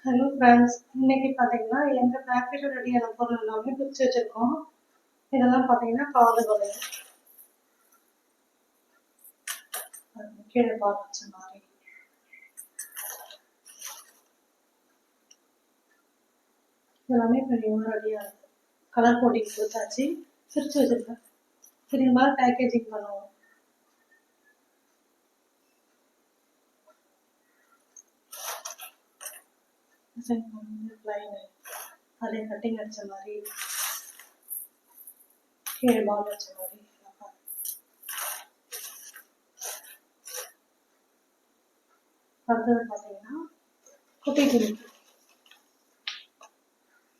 Hello friends, இன்னைக்கு பார்த்தீங்கன்னா எங்கள் பேக்கெட்டில் ரெடியான பொருள் எல்லாமே பிரித்து வச்சுருக்கோம். இதெல்லாம் பார்த்தீங்கன்னா காது வளையல், கீழே பால் வச்ச மாதிரி எல்லாமே பெரிய ரெடியாக இருக்குது. கலர் கோட்டிங் கொடுத்தாச்சு, பிரித்து வச்சுருக்கேன். இது மாதிரி பேக்கேஜிங் பண்ணுவோம். லைன் அதே கட்டிங் அடித்த மாதிரி, கீழே பால் வச்ச மாதிரி. அடுத்தது பார்த்தீங்கன்னா குட்டி ஜிமிக்கி,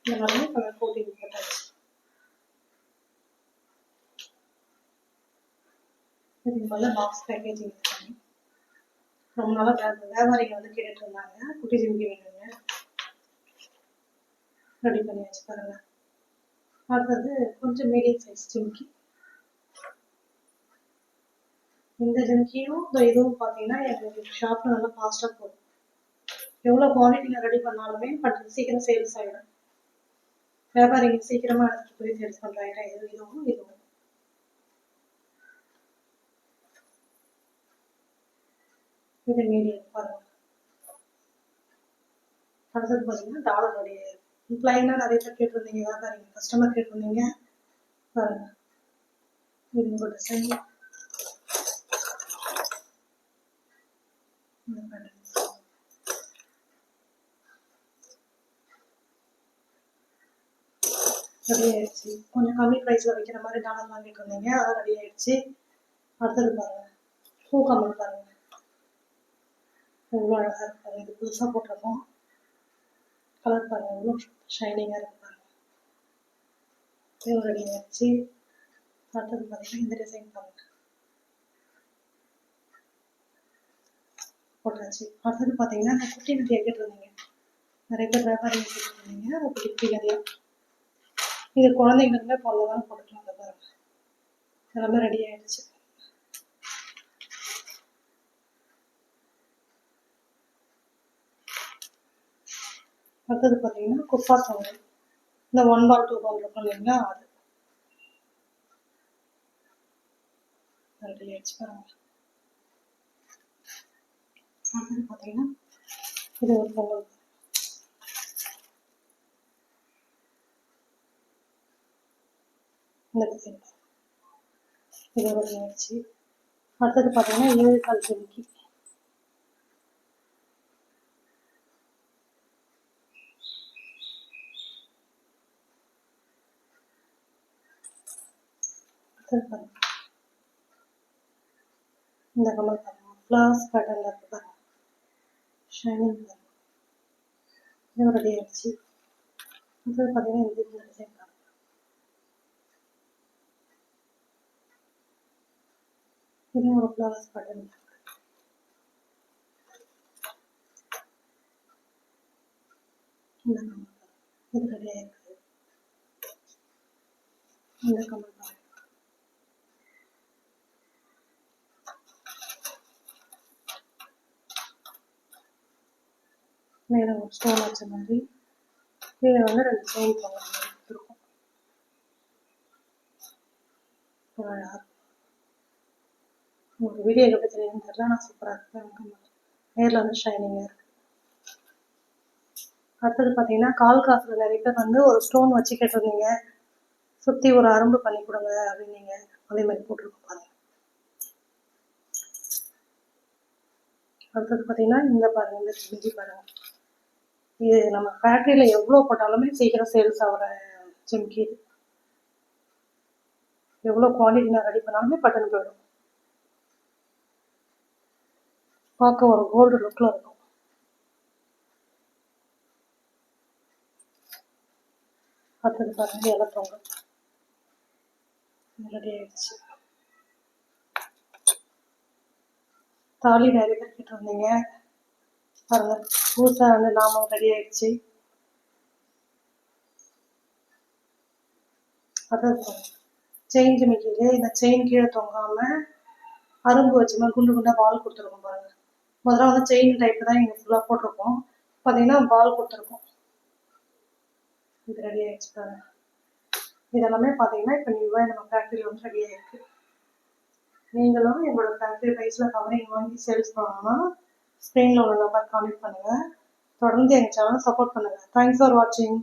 இந்த மாதிரி கலர் கோட்டிங் போட்டாச்சு. இதுக்கு மேலே பாக்ஸ் பேக்கேஜிங் பண்ணி ரொம்ப நாளாக வியாபாரிங்க வந்து கேட்டுட்டு இருந்தாங்க, குட்டி ஜிமிக்கி வேணுங்க, ரெடி பண்ணி வச்சு பாருங்க. அடுத்தது கொஞ்சம் மீடியம் சைஸ் ஜிமிக்கி. இந்த ஜிமிக்கியும் இந்த இதுவும் பார்த்தீங்கன்னா எங்களுக்கு ஷாப்பில் நல்லா ஃபாஸ்ட்டாக போகும். எவ்வளோ குவான்டிட்டியில் ரெடி பண்ணாலுமே சீக்கிரம் சேல்ஸ் ஆகிடும். வியாபாரிங்க சீக்கிரமாக எடுத்துகிட்டு போய் சேல்ஸ் பண்ணுற ஐட்டம் இதுவும் இது மீடியம் பாருங்க. அடுத்தது பார்த்தீங்கன்னா டாலர் ரெடி ஆயிடும். பிளைனாக நிறைய பேர் கேட்டிருந்தீங்க, வியாபாரிங்க கஸ்டமர் கேட்டிருந்தீங்க பாருங்க. இது உங்களோட டிசைன் ரெடி ஆயிடுச்சு. கொஞ்சம் கம்மி ப்ரைஸில் வைக்கிற மாதிரி டாலர் வாங்கிட்டு இருந்தீங்க, அதெல்லாம் ரெடி ஆயிடுச்சு. அடுத்தது பாருங்க, பூ கம்மல் பாருங்க, எவ்வளோ அழகாக இருக்கு பாருங்க. இது புதுசாக போட்டிருக்கோம். கலர் பாருங்க, எவ்வளோ ஷைனிங்காக இருக்கு பாருங்க. இது ரெடி ஆயிடுச்சு. அடுத்தது பார்த்தீங்கன்னா இந்த டிசைன் பாருங்க, போட்டாச்சு. அடுத்தது பார்த்தீங்கன்னா இந்த குட்டி நதியை கேட்டிருந்தீங்க, நிறைய பேர் வியாபாரிங்க கேட்டிருந்தீங்க, அந்த குட்டி நதியா. இது குழந்தைங்களுக்குமே பொருளாதாரம் போட்டுக்கலாம். அந்த பாருங்க, எல்லாமே ரெடி ஆயிடுச்சு. அடுத்தது பார்த்தீங்கன்னா குப்பா தொங்கல், இந்த 1 பால் 2 பால் இருக்கும் இல்லைங்களா, அது ரெடி ஆயிடுச்சு பாருங்க. அடுத்தது பார்த்தீங்கன்னா இது ஒரு பொங்கல், இந்த டிசைன் இது ரெடி ஆயிடுச்சு. அடுத்தது பார்த்தீங்கன்னா 7 கால் ஜிமிக்கி, இந்த கமல் பாருங்க, ஃப்ளவர்ஸ் பேட்டர்ல இருக்கு பாருங்க, ஷைனிங் பாருங்க, இது ரெடி ஆயிடுச்சு. அடுத்தது பார்த்தீங்கன்னா இந்த டிசைன் பாருங்க, இது ஒரு ஃப்ளவர்ஸ் பேட்டர்ன். இந்த கமல் பாருங்க, இது ரெடி ஆயிருக்கு. இந்த கமல் பாருங்க, மேலே ஒரு ஸ்டோன் வச்ச மாதிரி, கீழே வந்து 2 செயின் போடுற மாதிரி இருக்கும். உங்களுக்கு வீடியோ எப்படி தெரியுதுன்னு தெரியல, ஆனால் சூப்பராக இருக்கு. நேரில் வந்து ஷைனிங்காக இருக்கு. அடுத்தது பார்த்தீங்கன்னா கால் காசுல நிறைய பேர் வந்து ஒரு ஸ்டோன் வச்சு கேட்டிருந்தீங்க, சுற்றி ஒரு அரும்பு பண்ணி கொடுங்க அப்படின்னீங்க, அதே மாதிரி போட்டிருக்கோம் பாருங்க. அடுத்தது பார்த்தீங்கன்னா இந்த பாருங்க, இந்த ஜிமிக்கி பாருங்க, இது நம்ம ஃபேக்ட்ரியில் எவ்வளோ போட்டாலுமே சீக்கிரம் சேல்ஸ் ஆகிற ஜிமிக்கி. இது எவ்வளோ குவான்டிட்டி நான் ரெடி பண்ணாலுமே பட்டன் போயிடும். பார்க்க ஒரு கோல்டு லுக்கில் இருக்கும். அடுத்தது பாருங்க இலை பொங்கல் ரெடி ஆயிடுச்சு. தாலி நிறைய பேர் கேட்டு இருந்தீங்க பாருங்க, பூசா வந்து நாம ரெடி ஆயிடுச்சு. அதான் செயின் ஜிமிக்கிலே இந்த செயின் கீழே தொங்காம அரும்பு வச்சுமா குண்டு குண்டா பால் கொடுத்துருக்கோம் பாருங்க. முதல்ல வந்து செயின் டைப் தான் இங்கே ஃபுல்லாக போட்டிருக்கோம். பார்த்தீங்கன்னா பால் கொடுத்துருக்கோம். இது ரெடி ஆகிடுச்சு பாருங்க. இதெல்லாமே பார்த்தீங்கன்னா இப்போ நியூவாக நம்ம ஃபேக்ட்ரியில் வந்து ரெடி ஆகிருக்கு. நீங்களும் எங்களோட ஃபேக்ட்ரி ப்ரைஸில் கவரிங் வாங்கி சேல்ஸ் பண்ணணும்னா ஸ்க்ரீனில் உள்ள நம்பர் கான்டெக்ட் பண்ணுங்கள். தொடர்ந்து எங்கள் சேனலை சப்போர்ட் பண்ணுங்கள். தேங்க்ஸ் ஃபார் வாட்சிங்.